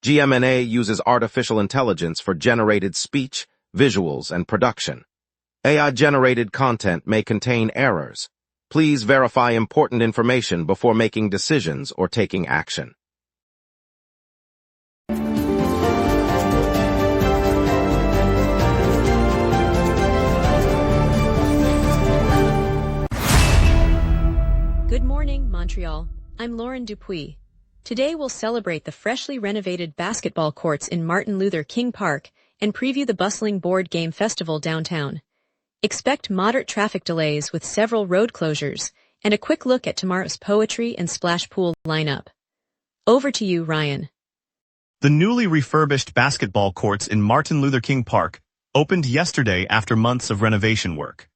GMNA uses artificial intelligence for generated speech, visuals, and production. AI-generated content may contain errors. Please verify important information before making decisions or taking action. Good morning, Montreal. I'm Lauren Dupuis. Today we'll celebrate the freshly renovated basketball courts in Martin Luther King Park and preview the bustling board game festival downtown. Expect moderate traffic delays with several road closures and a quick look at tomorrow's poetry and splash pool lineup. Over to you, Ryan. The newly refurbished basketball courts in Martin Luther King Park opened yesterday after months of renovation work.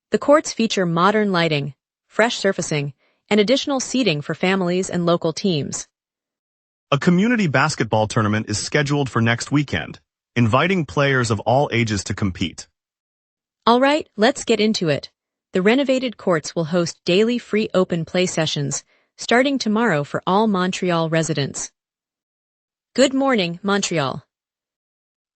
The courts feature modern lighting, fresh surfacing, and additional seating for families and local teams. A community basketball tournament is scheduled for next weekend, inviting players of all ages to compete. All right, let's get into it. The renovated courts will host daily free open play sessions, starting tomorrow for all Montreal residents. Good morning, Montreal.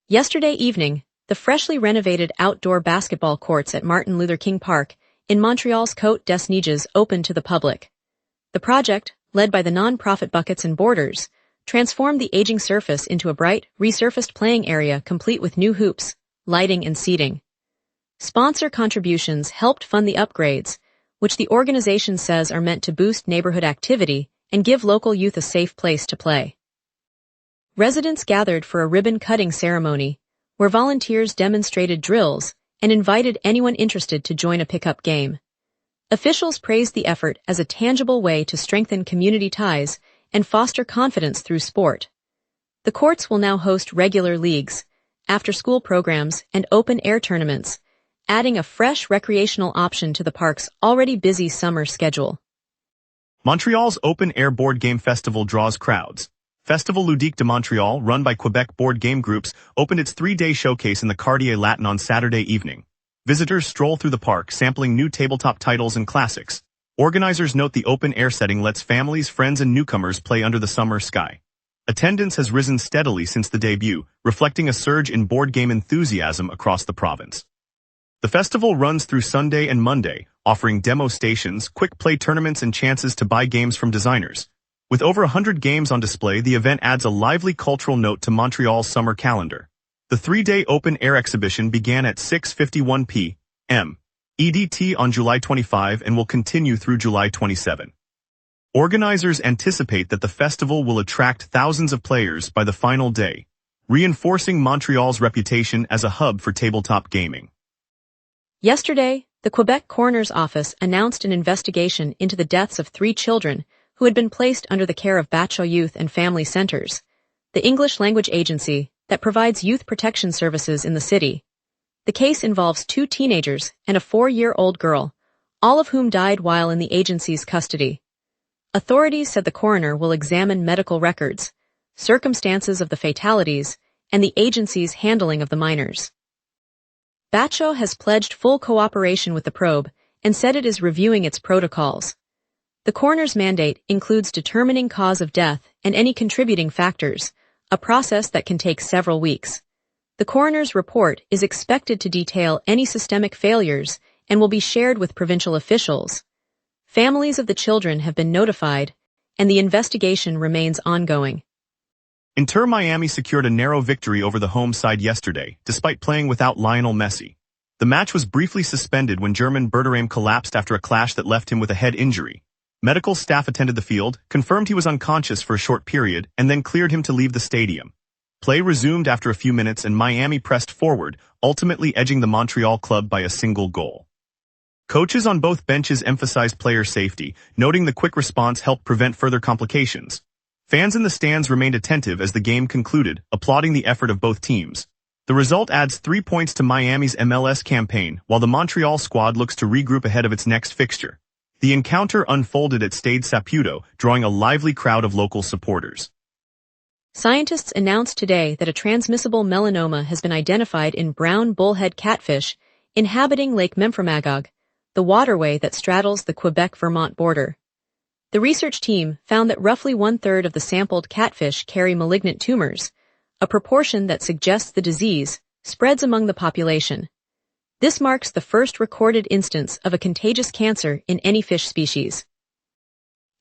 Yesterday evening, the freshly renovated outdoor basketball courts at Martin Luther King Park in Montreal's Côte des Neiges opened to the public. The project, led by the non-profit Buckets and Borders, transformed the aging surface into a bright, resurfaced playing area complete with new hoops, lighting and seating. Sponsor contributions helped fund the upgrades, which the organization says are meant to boost neighborhood activity and give local youth a safe place to play. Residents gathered for a ribbon-cutting ceremony, where volunteers demonstrated drills and invited anyone interested to join a pickup game. Officials praised the effort as a tangible way to strengthen community ties and foster confidence through sport. The courts will now host regular leagues, after-school programs, and open-air tournaments, adding a fresh recreational option to the park's already busy summer schedule. Montreal's open-air board game festival draws crowds. Festival Ludique de Montreal, run by Quebec board game groups, opened its 3-day showcase in the Quartier Latin on Saturday evening. Visitors stroll through the park, sampling new tabletop titles and classics. Organizers note the open-air setting lets families, friends, and newcomers play under the summer sky. Attendance has risen steadily since the debut, reflecting a surge in board game enthusiasm across the province. The festival runs through Sunday and Monday, offering demo stations, quick play tournaments, and chances to buy games from designers. With over 100 games on display, the event adds a lively cultural note to Montreal's summer calendar. The 3-day open-air exhibition began at 6:51 p.m. EDT on July 25 and will continue through July 27. Organizers anticipate that the festival will attract thousands of players by the final day, reinforcing Montreal's reputation as a hub for tabletop gaming. Yesterday, the Quebec Coroner's Office announced an investigation into the deaths of 3 children who had been placed under the care of Batcho Youth and Family Centers, the English language agency that provides youth protection services in the city. The case involves 2 teenagers and a 4-year-old girl, all of whom died while in the agency's custody. Authorities said the coroner will examine medical records, circumstances of the fatalities, and the agency's handling of the minors. Batcho has pledged full cooperation with the probe and said it is reviewing its protocols. The coroner's mandate includes determining cause of death and any contributing factors, a process that can take several weeks. The coroner's report is expected to detail any systemic failures and will be shared with provincial officials. Families of the children have been notified, and the investigation remains ongoing. Inter Miami secured a narrow victory over the home side yesterday, despite playing without Lionel Messi. The match was briefly suspended when German Berterame collapsed after a clash that left him with a head injury. Medical staff attended the field, confirmed he was unconscious for a short period, and then cleared him to leave the stadium. Play resumed after a few minutes and Miami pressed forward, ultimately edging the Montreal club by a single goal. Coaches on both benches emphasized player safety, noting the quick response helped prevent further complications. Fans in the stands remained attentive as the game concluded, applauding the effort of both teams. The result adds 3 points to Miami's MLS campaign, while the Montreal squad looks to regroup ahead of its next fixture. The encounter unfolded at Stade Saputo, drawing a lively crowd of local supporters. Scientists announced today that a transmissible melanoma has been identified in brown bullhead catfish inhabiting Lake Memphremagog, the waterway that straddles the Quebec-Vermont border. The research team found that roughly one-third of the sampled catfish carry malignant tumors, a proportion that suggests the disease spreads among the population. This marks the first recorded instance of a contagious cancer in any fish species.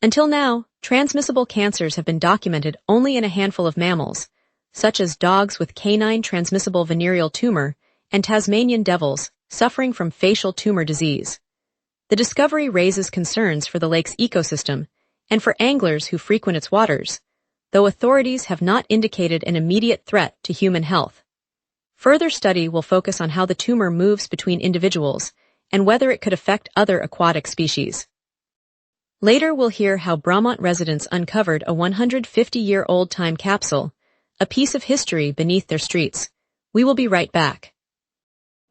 Until now, transmissible cancers have been documented only in a handful of mammals, such as dogs with canine transmissible venereal tumor and Tasmanian devils suffering from facial tumor disease. The discovery raises concerns for the lake's ecosystem and for anglers who frequent its waters, though authorities have not indicated an immediate threat to human health. Further study will focus on how the tumor moves between individuals and whether it could affect other aquatic species. Later we'll hear how Bromont residents uncovered a 150-year-old time capsule, a piece of history beneath their streets. We will be right back.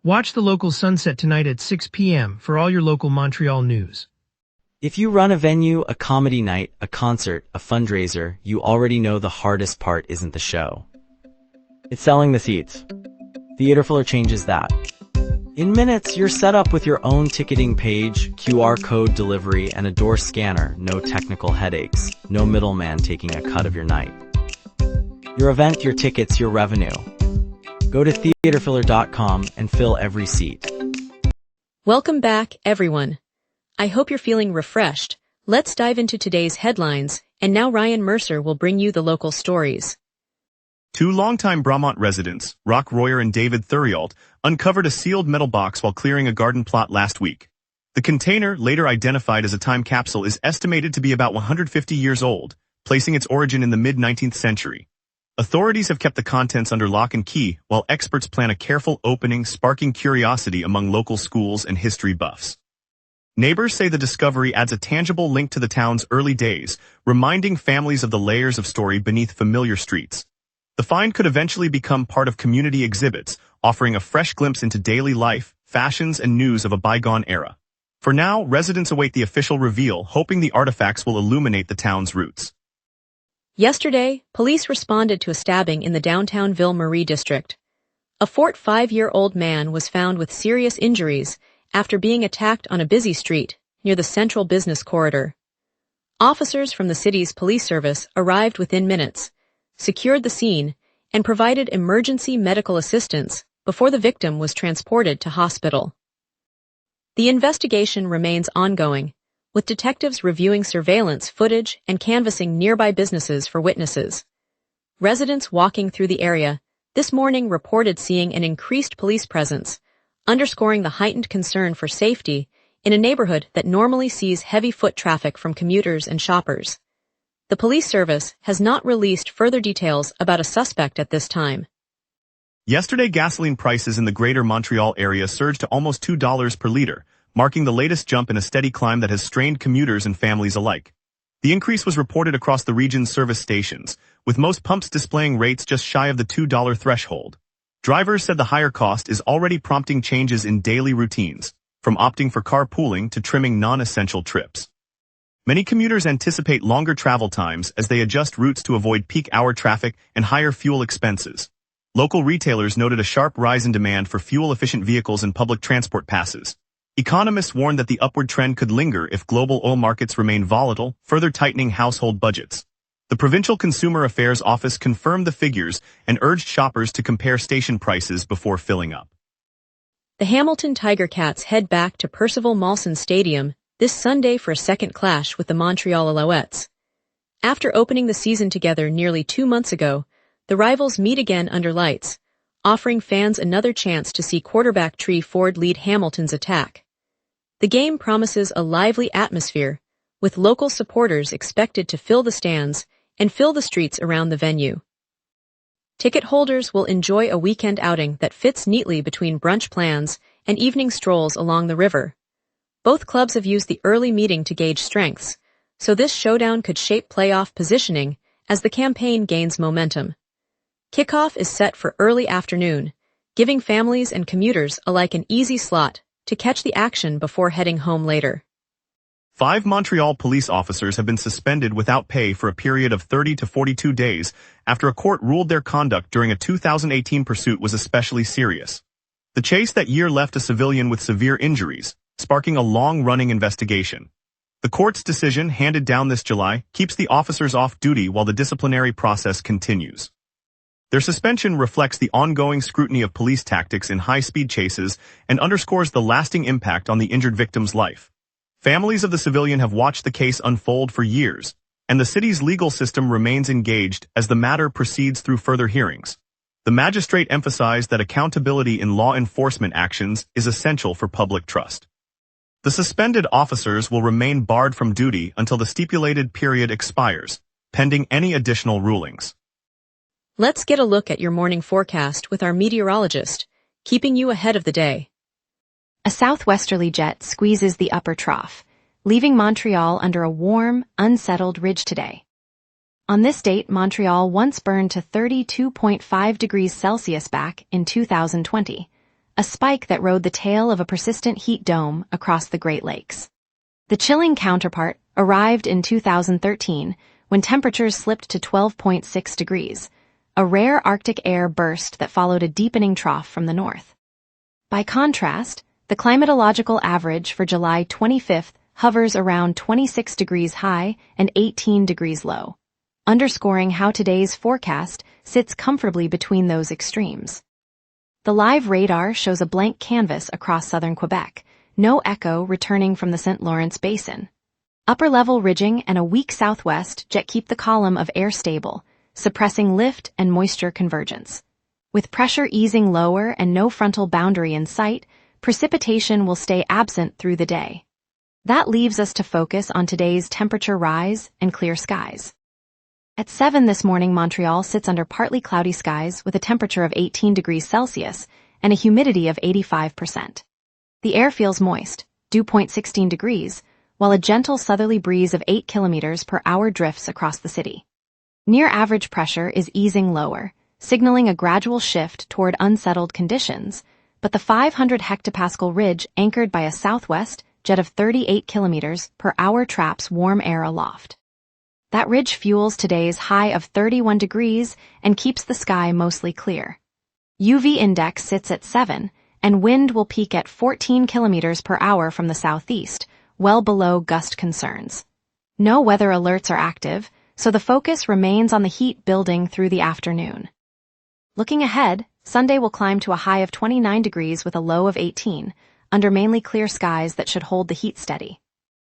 Watch the local sunset tonight at 6 p.m. for all your local Montreal news. If you run a venue, a comedy night, a concert, a fundraiser, you already know the hardest part isn't the show. It's selling the seats. Theaterfiller changes that. In minutes, you're set up with your own ticketing page, QR code delivery, and a door scanner. No technical headaches, no middleman taking a cut of your night. Your event, your tickets, your revenue. Go to theaterfiller.com and fill every seat. Welcome back, everyone. I hope you're feeling refreshed. Let's dive into today's headlines, and now Ryan Mercer will bring you the local stories. Two longtime Bromont residents, Rock Royer and David Thuriault, uncovered a sealed metal box while clearing a garden plot last week. The container, later identified as a time capsule, is estimated to be about 150 years old, placing its origin in the mid-19th century. Authorities have kept the contents under lock and key, while experts plan a careful opening, sparking curiosity among local schools and history buffs. Neighbors say the discovery adds a tangible link to the town's early days, reminding families of the layers of story beneath familiar streets. The find could eventually become part of community exhibits, offering a fresh glimpse into daily life, fashions, and news of a bygone era. For now, residents await the official reveal, hoping the artifacts will illuminate the town's roots. Yesterday, police responded to a stabbing in the downtown Ville-Marie district. A 45-year-old man was found with serious injuries after being attacked on a busy street near the central business corridor. Officers from the city's police service arrived within minutes, secured the scene, and provided emergency medical assistance before the victim was transported to hospital. The investigation remains ongoing, with detectives reviewing surveillance footage and canvassing nearby businesses for witnesses. Residents walking through the area this morning reported seeing an increased police presence, underscoring the heightened concern for safety in a neighborhood that normally sees heavy foot traffic from commuters and shoppers. The police service has not released further details about a suspect at this time. Yesterday, gasoline prices in the greater Montreal area surged to almost $2 per liter, marking the latest jump in a steady climb that has strained commuters and families alike. The increase was reported across the region's service stations, with most pumps displaying rates just shy of the $2 threshold. Drivers said the higher cost is already prompting changes in daily routines, from opting for carpooling to trimming non-essential trips. Many commuters anticipate longer travel times as they adjust routes to avoid peak hour traffic and higher fuel expenses. Local retailers noted a sharp rise in demand for fuel-efficient vehicles and public transport passes. Economists warned that the upward trend could linger if global oil markets remain volatile, further tightening household budgets. The Provincial Consumer Affairs Office confirmed the figures and urged shoppers to compare station prices before filling up. The Hamilton Tiger Cats head back to Percival Molson Stadium this Sunday for a second clash with the Montreal Alouettes. After opening the season together nearly 2 months ago, the rivals meet again under lights, offering fans another chance to see quarterback Tree Ford lead Hamilton's attack. The game promises a lively atmosphere, with local supporters expected to fill the stands and fill the streets around the venue. Ticket holders will enjoy a weekend outing that fits neatly between brunch plans and evening strolls along the river. Both clubs have used the early meeting to gauge strengths, so this showdown could shape playoff positioning as the campaign gains momentum. Kickoff is set for early afternoon, giving families and commuters alike an easy slot to catch the action before heading home later. 5 Montreal police officers have been suspended without pay for a period of 30 to 42 days after a court ruled their conduct during a 2018 pursuit was especially serious. The chase that year left a civilian with severe injuries, sparking a long-running investigation. The court's decision, handed down this July, keeps the officers off duty while the disciplinary process continues. Their suspension reflects the ongoing scrutiny of police tactics in high-speed chases and underscores the lasting impact on the injured victim's life. Families of the civilian have watched the case unfold for years, and the city's legal system remains engaged as the matter proceeds through further hearings. The magistrate emphasized that accountability in law enforcement actions is essential for public trust. The suspended officers will remain barred from duty until the stipulated period expires, pending any additional rulings. Let's get a look at your morning forecast with our meteorologist, keeping you ahead of the day. A southwesterly jet squeezes the upper trough, leaving Montreal under a warm, unsettled ridge today. On this date, Montreal once burned to 32.5 degrees Celsius back in 2020, a spike that rode the tail of a persistent heat dome across the Great Lakes. The chilling counterpart arrived in 2013 when temperatures slipped to 12.6 degrees, a rare Arctic air burst that followed a deepening trough from the north. By contrast, the climatological average for July 25th hovers around 26 degrees high and 18 degrees low, underscoring how today's forecast sits comfortably between those extremes. The live radar shows a blank canvas across southern Quebec, no echo returning from the St. Lawrence Basin. Upper-level ridging and a weak southwest jet keep the column of air stable, suppressing lift and moisture convergence. With pressure easing lower and no frontal boundary in sight, precipitation will stay absent through the day. That leaves us to focus on today's temperature rise and clear skies. At 7 this morning, Montreal sits under partly cloudy skies with a temperature of 18 degrees Celsius and a humidity of 85%. The air feels moist, dew point 16 degrees, while a gentle southerly breeze of 8 kilometers per hour drifts across the city. Near average pressure is easing lower, signaling a gradual shift toward unsettled conditions, but the 500 hectopascal ridge anchored by a southwest jet of 38 kilometers per hour traps warm air aloft. That ridge fuels today's high of 31 degrees and keeps the sky mostly clear. UV index sits at 7, and wind will peak at 14 kilometers per hour from the southeast, well below gust concerns. No weather alerts are active, so the focus remains on the heat building through the afternoon. Looking ahead, Sunday will climb to a high of 29 degrees with a low of 18, under mainly clear skies that should hold the heat steady.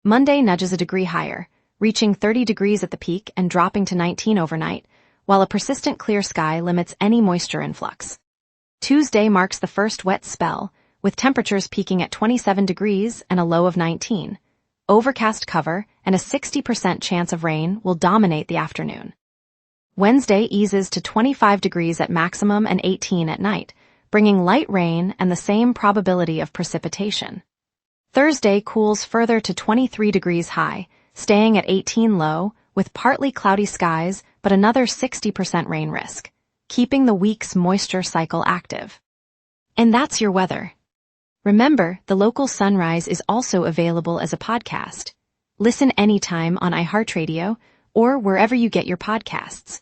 Monday nudges a degree higher, reaching 30 degrees at the peak and dropping to 19 overnight, while a persistent clear sky limits any moisture influx. Tuesday marks the first wet spell, with temperatures peaking at 27 degrees and a low of 19. Overcast cover and a 60% chance of rain will dominate the afternoon. Wednesday eases to 25 degrees at maximum and 18 at night, bringing light rain and the same probability of precipitation. Thursday cools further to 23 degrees high, staying at 18 low, with partly cloudy skies but another 60% rain risk, keeping the week's moisture cycle active. And that's your weather. Remember, the local sunrise is also available as a podcast. Listen anytime on iHeartRadio or wherever you get your podcasts.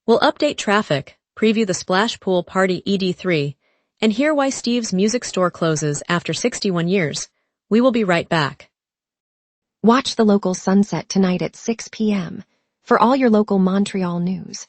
We'll update traffic, preview the Splash Pool Party ED3, and hear why Steve's music store closes after 61 years. We will be right back. Watch the local sunset tonight at 6 p.m. for all your local Montreal news.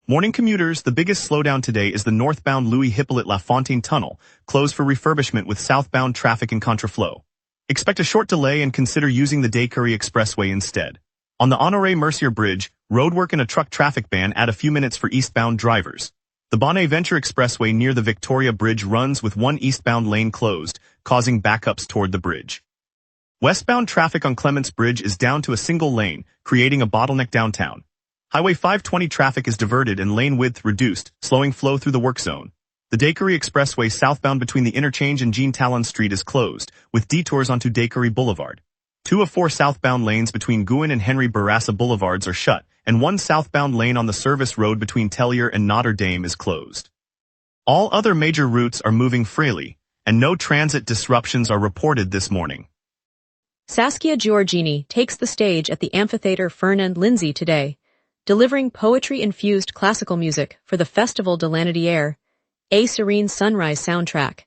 Morning commuters, the biggest slowdown today is the northbound Louis-Hippolyte-Lafontaine Tunnel, closed for refurbishment with southbound traffic in contraflow. Expect a short delay and consider using the Descaries Expressway instead. On the Honoré-Mercier Bridge, roadwork and a truck traffic ban add a few minutes for eastbound drivers. The Bonaventure Expressway near the Victoria Bridge runs with one eastbound lane closed, causing backups toward the bridge. Westbound traffic on Clements Bridge is down to a single lane, creating a bottleneck downtown. Highway 520 traffic is diverted and lane width reduced, slowing flow through the work zone. The Descaries Expressway southbound between the interchange and Jean Talon Street is closed, with detours onto Descaries Boulevard. 2 of 4 southbound lanes between Gouin and Henry Bourassa Boulevards are shut, and one southbound lane on the service road between Tellier and Notre Dame is closed. All other major routes are moving freely, and no transit disruptions are reported this morning. Saskia Giorgini takes the stage at the Amphitheatre Fernand Lindsay today, delivering poetry-infused classical music for the Festival de l'Année, A Serene Sunrise soundtrack,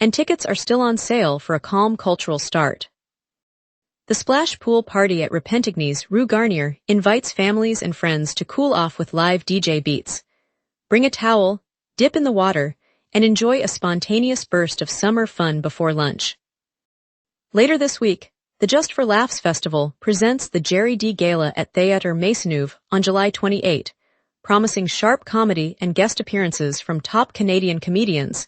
and tickets are still on sale for a calm cultural start. The splash pool party at Repentigny's Rue Garnier invites families and friends to cool off with live DJ beats. Bring a towel, dip in the water, and enjoy a spontaneous burst of summer fun before lunch. Later this week, the Just for Laughs Festival presents the Jerry D. Gala at Théâtre Maisonneuve on July 28, promising sharp comedy and guest appearances from top Canadian comedians,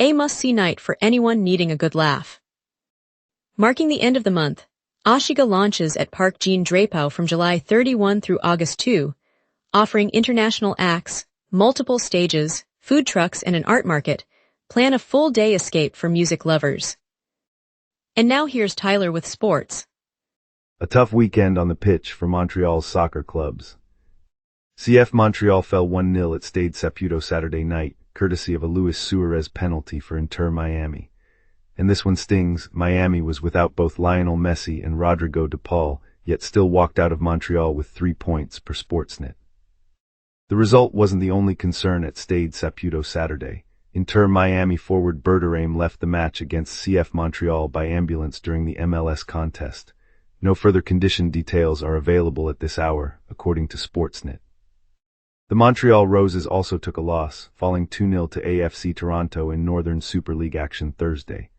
a must-see night for anyone needing a good laugh. Marking the end of the month, Ashiga launches at Parc Jean Drapeau from July 31 through August 2, offering international acts, multiple stages, food trucks, and an art market. Plan a full-day escape for music lovers. And now here's Tyler with sports. A tough weekend on the pitch for Montreal's soccer clubs. CF Montreal fell 1-0 at Stade Saputo Saturday night, courtesy of a Luis Suarez penalty for Inter Miami. And this one stings. Miami was without both Lionel Messi and Rodrigo de Paul, yet still walked out of Montreal with 3 points per Sportsnet. The result wasn't the only concern at Stade Saputo Saturday. Inter Miami forward Berterame left the match against CF Montreal by ambulance during the MLS contest. No further condition details are available at this hour, according to Sportsnet. The Montreal Roses also took a loss, falling 2-0 to AFC Toronto in Northern Super League action Thursday.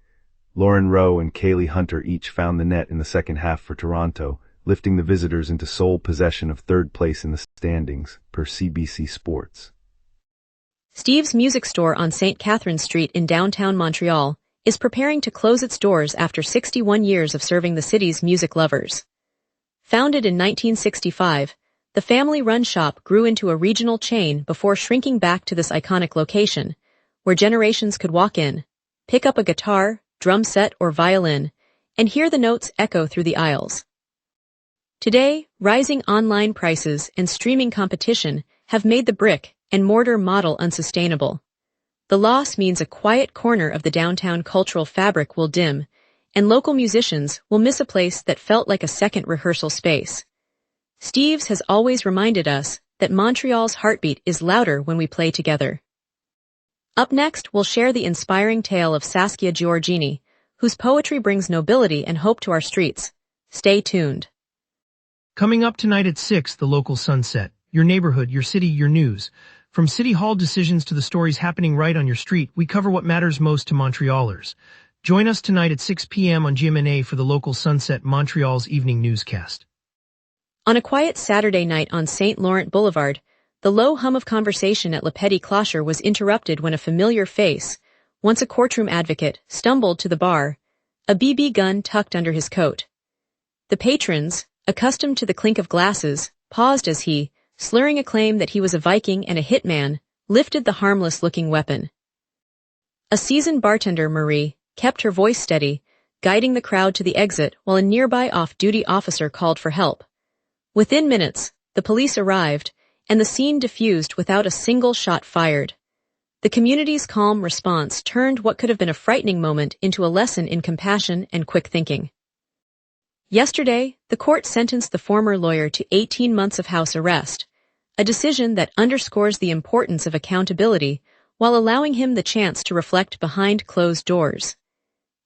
Lauren Rowe and Kaylee Hunter each found the net in the second half for Toronto, lifting the visitors into sole possession of third place in the standings, per CBC Sports. Steve's Music Store on St. Catherine Street in downtown Montreal is preparing to close its doors after 61 years of serving the city's music lovers. Founded in 1965, the family-run shop grew into a regional chain before shrinking back to this iconic location, where generations could walk in, pick up a guitar, drum set, or violin, and hear the notes echo through the aisles. Today, rising online prices and streaming competition have made the brick and mortar model unsustainable. The loss means a quiet corner of the downtown cultural fabric will dim, and local musicians will miss a place that felt like a second rehearsal space. Steve's has always reminded us that Montreal's heartbeat is louder when we play together. Up next, we'll share the inspiring tale of Saskia Giorgini, whose poetry brings nobility and hope to our streets. Stay tuned. Coming up tonight at 6, the local sunset. Your neighborhood, your city, your news. From city hall decisions to the stories happening right on your street, we cover what matters most to Montrealers. Join us tonight at 6 p.m. on gmna for the local sunset, Montreal's evening newscast. On a quiet Saturday night on St. Laurent Boulevard, the low hum of conversation at Le Petit Clocher was interrupted when a familiar face, once a courtroom advocate, stumbled to the bar, a BB gun tucked under his coat. The patrons, accustomed to the clink of glasses, paused as he, slurring a claim that he was a Viking and a hitman, lifted the harmless-looking weapon. A seasoned bartender, Marie, kept her voice steady, guiding the crowd to the exit while a nearby off-duty officer called for help. Within minutes, the police arrived, and the scene diffused without a single shot fired. The community's calm response turned what could have been a frightening moment into a lesson in compassion and quick thinking. Yesterday, the court sentenced the former lawyer to 18 months of house arrest, a decision that underscores the importance of accountability while allowing him the chance to reflect behind closed doors.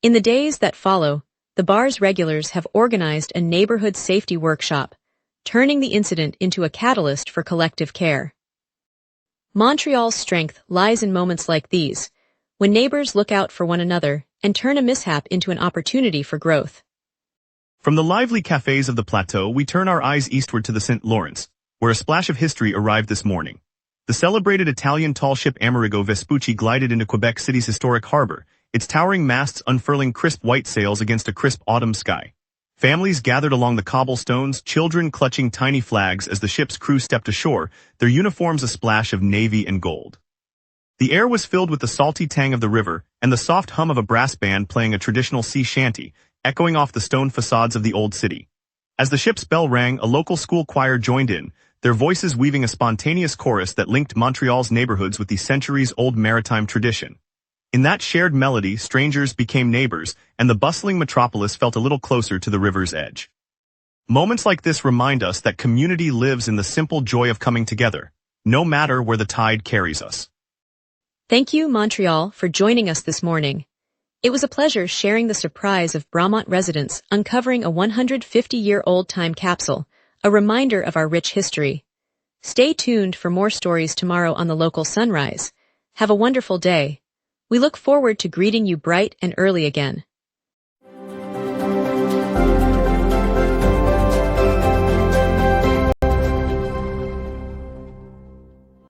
In the days that follow, the bar's regulars have organized a neighborhood safety workshop, turning the incident into a catalyst for collective care. Montreal's strength lies in moments like these, when neighbors look out for one another and turn a mishap into an opportunity for growth. From the lively cafes of the plateau, we turn our eyes eastward to the St. Lawrence, where a splash of history arrived this morning. The celebrated Italian tall ship Amerigo Vespucci glided into Quebec City's historic harbor, its towering masts unfurling crisp white sails against a crisp autumn sky. Families gathered along the cobblestones, children clutching tiny flags as the ship's crew stepped ashore, their uniforms a splash of navy and gold. The air was filled with the salty tang of the river and the soft hum of a brass band playing a traditional sea shanty, echoing off the stone facades of the old city. As the ship's bell rang, a local school choir joined in, their voices weaving a spontaneous chorus that linked Montreal's neighborhoods with the centuries-old maritime tradition. In that shared melody, strangers became neighbors, and the bustling metropolis felt a little closer to the river's edge. Moments like this remind us that community lives in the simple joy of coming together, no matter where the tide carries us. Thank you, Montreal, for joining us this morning. It was a pleasure sharing the surprise of Bromont residents uncovering a 150-year-old time capsule, a reminder of our rich history. Stay tuned for more stories tomorrow on the local Sunrise. Have a wonderful day. We look forward to greeting you bright and early again.